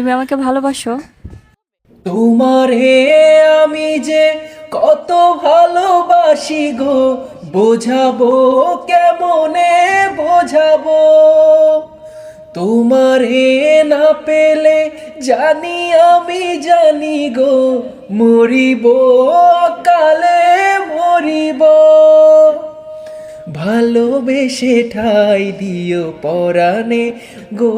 তুমি আমাকে ভালোবাসো? তোমারে আমি যে কত ভালোবাসি গো, বোঝাবো কেমনে বোঝাবো। তোমারে না পেলে জানি আমি জানি গো, মরিব কালে মরিব। ভালোবেসে ঠাই দিও পরাণে গো,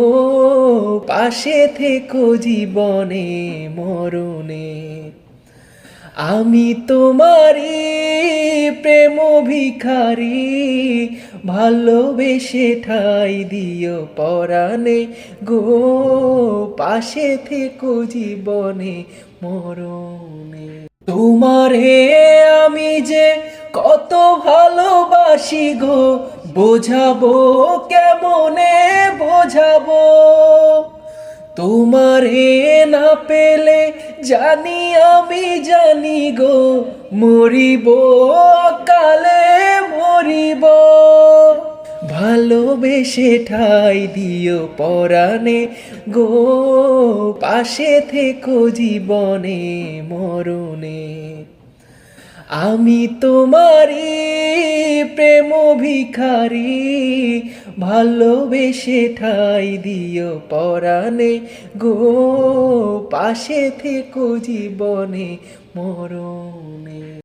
পাশে থেকো জীবনে মরণে। আমি তোমারি প্রেম ভিখারি, ভালোবেসে ঠাই দিও পরাণে গো, পাশে থেকো জীবনে মরণে। তোমারে আমি যে কত ভালোবাসি গো, বোঝাবো কেমনে বোঝাবো। তোমারে না পেলে জানি আমি জানি গো, মরিব কালে মরিব। ভালোবেসে ঠাই দিও পরাণে গো, পাশে থেকো জীবনে মরণে। আমি তোমারি প্রেম ভিখারি, ভালোবেসে ঠাই দিও পরাণে গো, পাশে থেকো জীবনে মরণে।